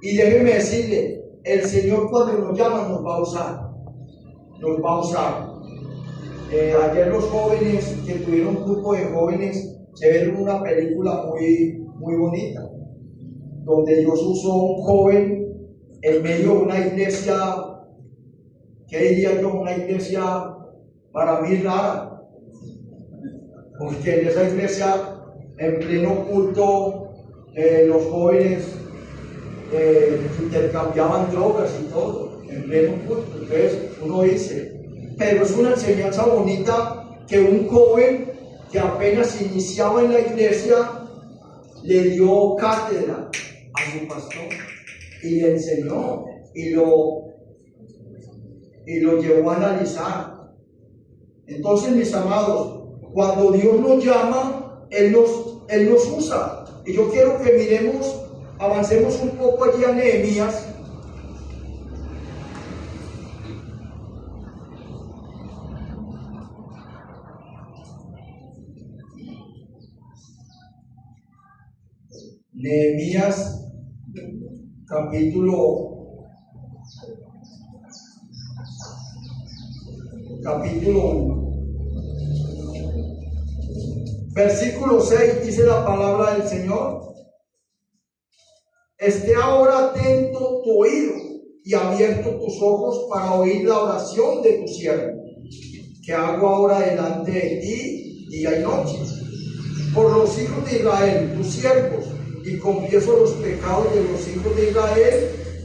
Y déjeme decirle, el Señor cuando nos llama nos va a usar. Nos va a usar. Ayer los jóvenes que tuvieron un grupo de jóvenes se vieron una película muy bonita, donde Dios usó a un joven en medio de una iglesia, ¿qué diría yo? Una iglesia para mí rara, porque en esa iglesia, en pleno culto, los jóvenes intercambiaban drogas y todo, en pleno culto. Entonces uno dice, pero es una enseñanza bonita que un joven que apenas iniciaba en la iglesia le dio cátedra a su pastor y le enseñó y lo llevó a analizar. Entonces, mis amados, cuando Dios nos llama, Él nos usa. Y yo quiero que miremos, avancemos un poco allí a Nehemías. Nehemías capítulo 1, versículo 6, dice la palabra del Señor: esté ahora atento tu oído y abierto tus ojos para oír la oración de tu siervo, que hago ahora delante de ti día y noche, por los hijos de Israel, tus siervos, y confieso los pecados de los hijos de Israel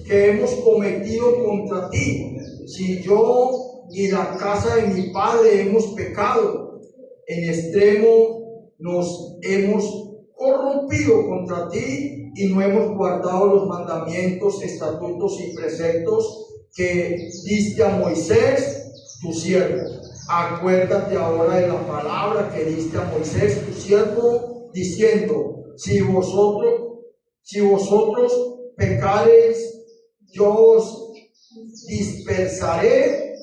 que hemos cometido contra ti. Si yo y la casa de mi padre hemos pecado, en extremo nos hemos corrompido contra ti y no hemos guardado los mandamientos, estatutos y preceptos que diste a Moisés, tu siervo. Acuérdate ahora de la palabra que diste a Moisés, tu siervo, diciendo: si vosotros pecareis, yo os dispersaré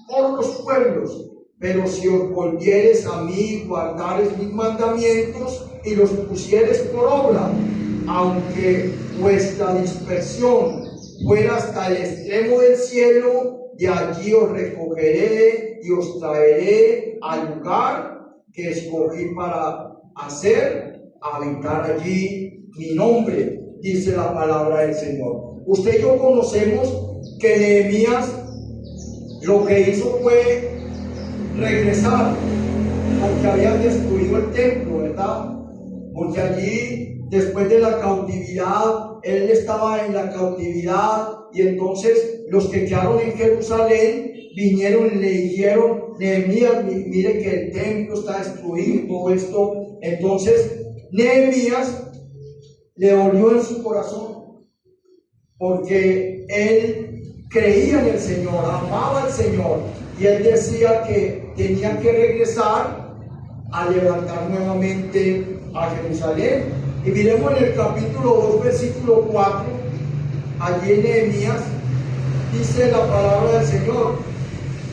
por los pueblos, pero si os volviereis a mí, guardareis mis mandamientos y los pusiereis por obra, aunque vuestra dispersión fuera hasta el extremo del cielo, de allí os recogeré y os traeré al lugar que escogí para habitar allí mi nombre, dice la palabra del Señor. Usted y yo conocemos que Nehemías lo que hizo fue regresar, porque habían destruido el templo, ¿verdad? Porque allí, después de la cautividad, él estaba en la cautividad, y entonces los que quedaron en Jerusalén vinieron y le dijeron: Nehemías, mire que el templo está destruido, todo esto. Entonces Nehemías le dolió en su corazón, porque él creía en el Señor, amaba al Señor, y él decía que tenía que regresar a levantar nuevamente a Jerusalén. Y miremos en el capítulo 2, versículo 4, allí en Nehemías dice la palabra del Señor,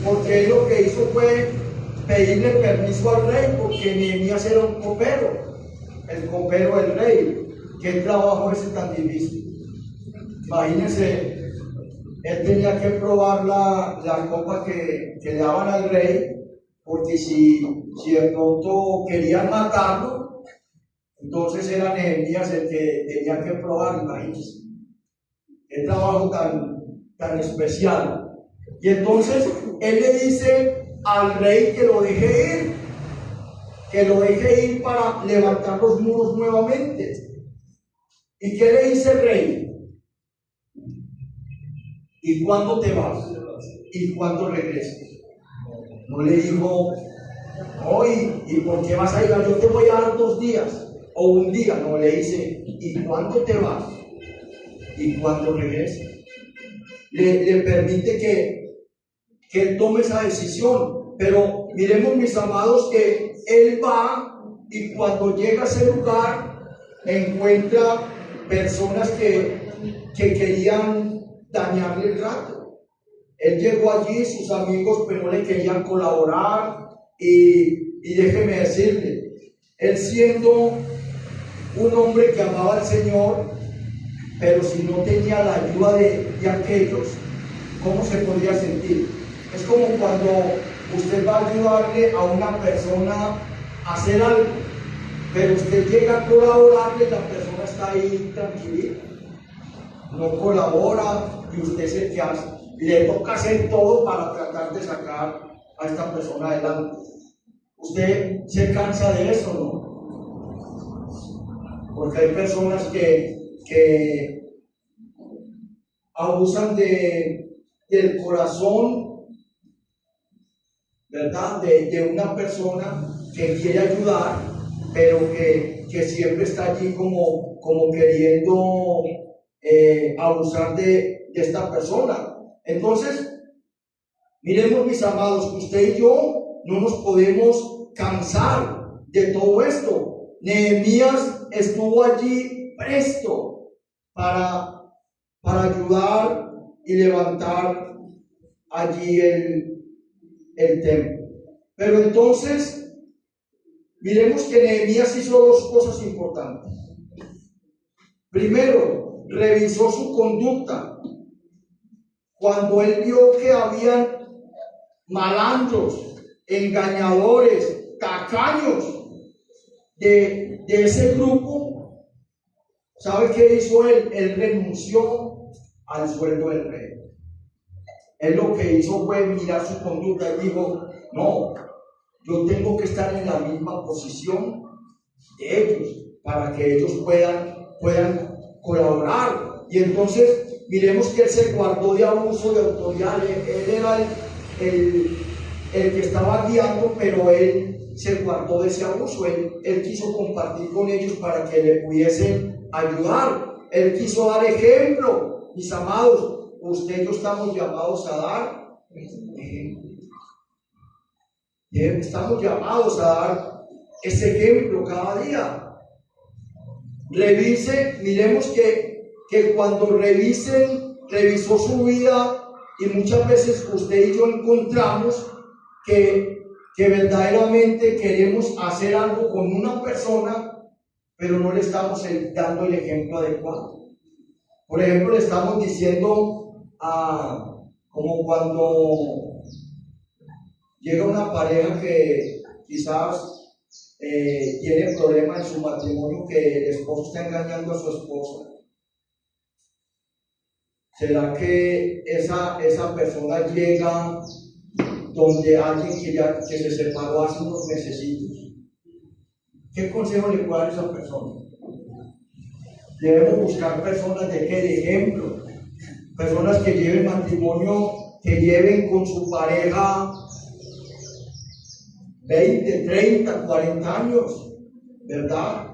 porque él lo que hizo fue pedirle permiso al rey, porque Nehemías era un copero, el copero del rey. ¿Qué trabajo ese tan difícil? Imagínense, él tenía que probar la copa que le daban al rey, porque si de pronto querían matarlo, entonces era Nehemías el que tenía que probar. Imagínense, qué trabajo tan especial. Y entonces él le dice al rey que lo deje ir para levantar los muros nuevamente. ¿Y qué le dice el rey? ¿Y cuándo te vas? ¿Y cuándo regresas? No le dijo: hoy, ¿y por qué vas a ir? Yo te voy a dar 2 días o 1 día. No, le dice: ¿y cuándo te vas? ¿Y cuándo regresas? Le permite que él tome esa decisión. Pero miremos, mis amados, que él va, y cuando llega a ese lugar encuentra personas que querían dañarle el rato. Él llegó allí, sus amigos pues no le querían colaborar, y déjeme decirle, él siendo un hombre que amaba al Señor, pero si no tenía la ayuda de aquellos, ¿cómo se podría sentir? Es como cuando usted va a ayudarle a una persona a hacer algo, pero usted llega a colaborarle y la persona está ahí tranquilita, no colabora y usted es el que hace. Le toca hacer todo para tratar de sacar a esta persona adelante. Usted se cansa de eso, ¿no? Porque hay personas que abusan del corazón, ¿verdad? De una persona que quiere ayudar, pero que siempre está allí como queriendo abusar de esta persona. Entonces, miremos, mis amados, que usted y yo no nos podemos cansar de todo esto. Nehemías estuvo allí presto para ayudar y levantar allí el templo. Pero entonces, miremos que Nehemías hizo dos cosas importantes. Primero, revisó su conducta. Cuando él vio que habían malandros, engañadores, tacaños de ese grupo, ¿sabe qué hizo él? Él renunció al sueldo del rey. Él lo que hizo fue mirar su conducta y dijo: no, yo tengo que estar en la misma posición de ellos para que ellos puedan colaborar. Y entonces miremos que él se guardó de abuso de autoridad. Él era el que estaba guiando, pero él se guardó de ese abuso. Él quiso compartir con ellos para que le pudiesen ayudar. Él quiso dar ejemplo. Mis amados, usted y yo estamos llamados a dar ejemplo. Estamos llamados a dar ese ejemplo cada día. Miremos que cuando revisó su vida, y muchas veces usted y yo encontramos que verdaderamente queremos hacer algo con una persona, pero no le estamos dando el ejemplo adecuado. Por ejemplo, le estamos diciendo como cuando llega una pareja que quizás tiene problemas en su matrimonio, que el esposo está engañando a su esposa. ¿Será que esa persona llega donde alguien que se separó hace unos mesecitos? ¿Qué consejo le puede dar a esa persona? Debemos buscar personas de ejemplo, personas que lleven matrimonio, que lleven con su pareja 20, 30, 40 años, ¿verdad?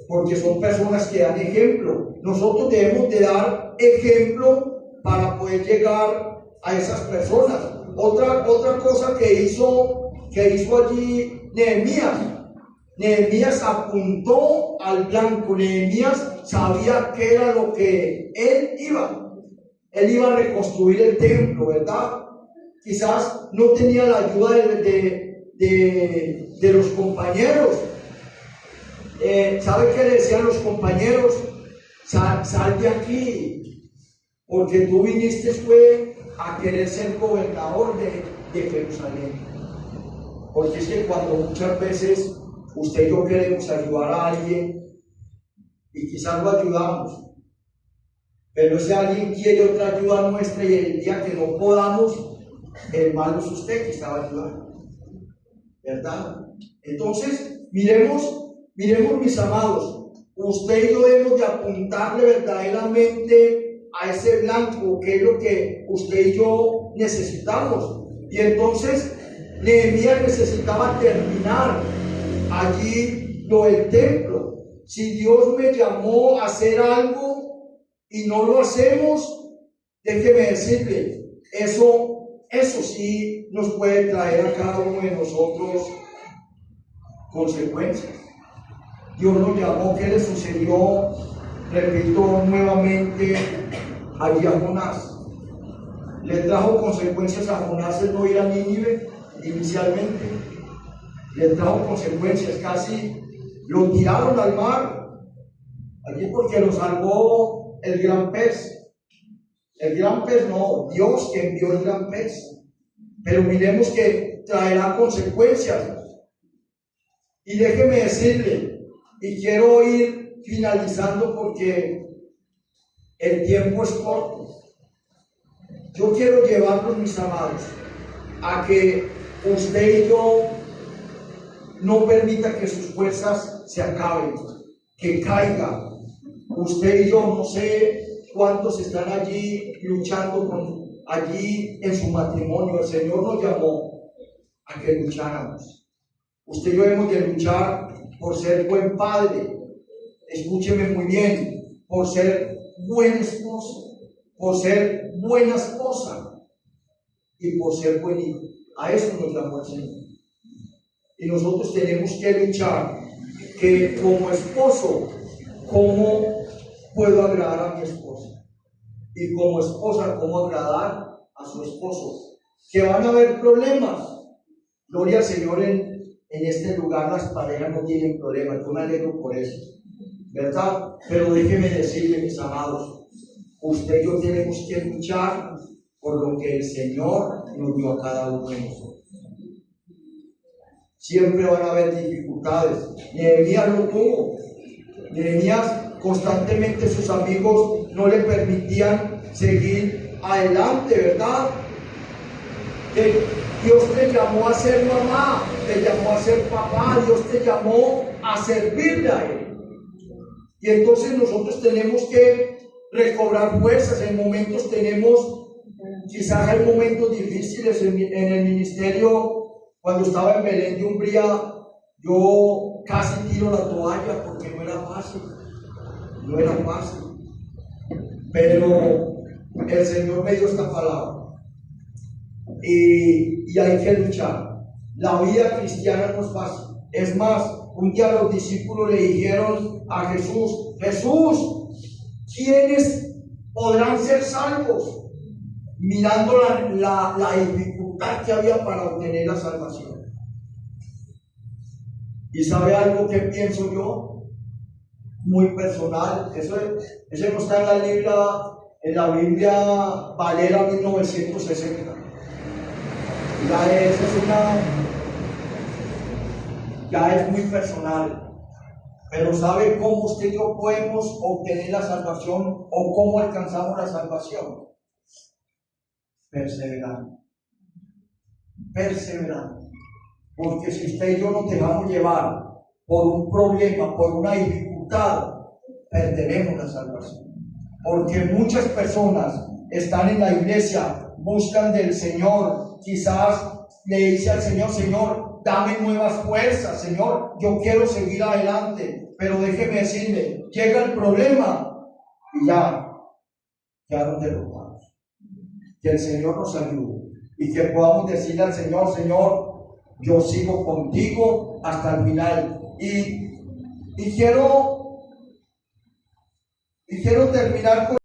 Porque son personas que dan ejemplo. Nosotros debemos de dar ejemplo para poder llegar a esas personas. Otra cosa que hizo allí Nehemías apuntó al blanco. Nehemías sabía qué era lo que él iba a reconstruir el templo, ¿verdad? Quizás no tenía la ayuda de los compañeros. ¿Sabe qué le decían los compañeros? Sal de aquí, porque tú viniste fue a querer ser gobernador de Jerusalén. Porque es que cuando muchas veces usted y yo queremos ayudar a alguien y quizás lo ayudamos, pero ese alguien quiere otra ayuda nuestra, y el día que no podamos, el malo es usted que estaba ayudando, ¿verdad? Entonces, miremos, mis amados, usted y yo debemos de apuntarle verdaderamente a ese blanco, que es lo que usted y yo necesitamos. Y entonces Nehemías necesitaba terminar allí lo del templo. Si Dios me llamó a hacer algo y no lo hacemos, déjeme decirle, eso sí nos puede traer a cada uno de nosotros consecuencias. Dios nos llamó. ¿Qué le sucedió? Repito nuevamente, allí a Jonás. Le trajo consecuencias a Jonás el no ir a Nínive inicialmente. Le trajo consecuencias, casi lo tiraron al mar. Allí porque lo salvó el gran pez. El gran pez no, Dios que envió el gran pez. Pero miremos que traerá consecuencias. Y déjeme decirle, y quiero ir finalizando porque el tiempo es corto. Yo quiero llevarlos, mis amados, a que usted y yo no permita que sus fuerzas se acaben, que caiga. Usted y yo, no sé cuántos están allí luchando allí en su matrimonio. El Señor nos llamó a que lucháramos. Usted y yo hemos de luchar por ser buen padre. Escúcheme muy bien, por ser buen esposo, por ser buena esposa y por ser buen hijo. A eso nos llamó el Señor. Y nosotros tenemos que luchar que como esposo, ¿cómo puedo agradar a mi esposa? Y como esposa, ¿cómo agradar a su esposo? Que van a haber problemas. Gloria al Señor, en este lugar las parejas no tienen problemas. Yo me alegro por eso, ¿verdad? Pero déjenme decirle, mis amados, usted y yo tenemos que luchar por lo que el Señor nos dio a cada uno de nosotros. Siempre van a haber dificultades. Nehemías lo tuvo. Nehemías constantemente sus amigos no le permitían seguir adelante, ¿verdad? Que Dios te llamó a ser mamá, te llamó a ser papá, Dios te llamó a servirle a Él. Y entonces nosotros tenemos que recobrar fuerzas. En momentos tenemos, quizás hay momentos difíciles en el ministerio. Cuando estaba en Belén de Umbría, yo casi tiro la toalla porque no era fácil. No era fácil. Pero el Señor me dio esta palabra. Y hay que luchar. La vida cristiana no es fácil. Es más, un día los discípulos le dijeron a Jesús: Jesús, ¿quiénes podrán ser salvos? Mirando la dificultad que había para obtener la salvación. ¿Y sabe algo que pienso yo? Muy personal. Eso no está en la Biblia Valera 1960. Ya es muy personal. Pero ¿sabe cómo usted y yo podemos obtener la salvación o cómo alcanzamos la salvación? Perseverando. Perseverando. Porque si usted y yo nos dejamos llevar por un problema, por una dificultad, perderemos la salvación. Porque muchas personas están en la iglesia, buscan del Señor, quizás le dice al Señor: Señor, dame nuevas fuerzas, Señor, yo quiero seguir adelante. Pero déjeme decirle, llega el problema y ya quedaron derrotados. Que el Señor nos ayude y que podamos decirle al Señor: Señor, yo sigo contigo hasta el final. Y quiero terminar con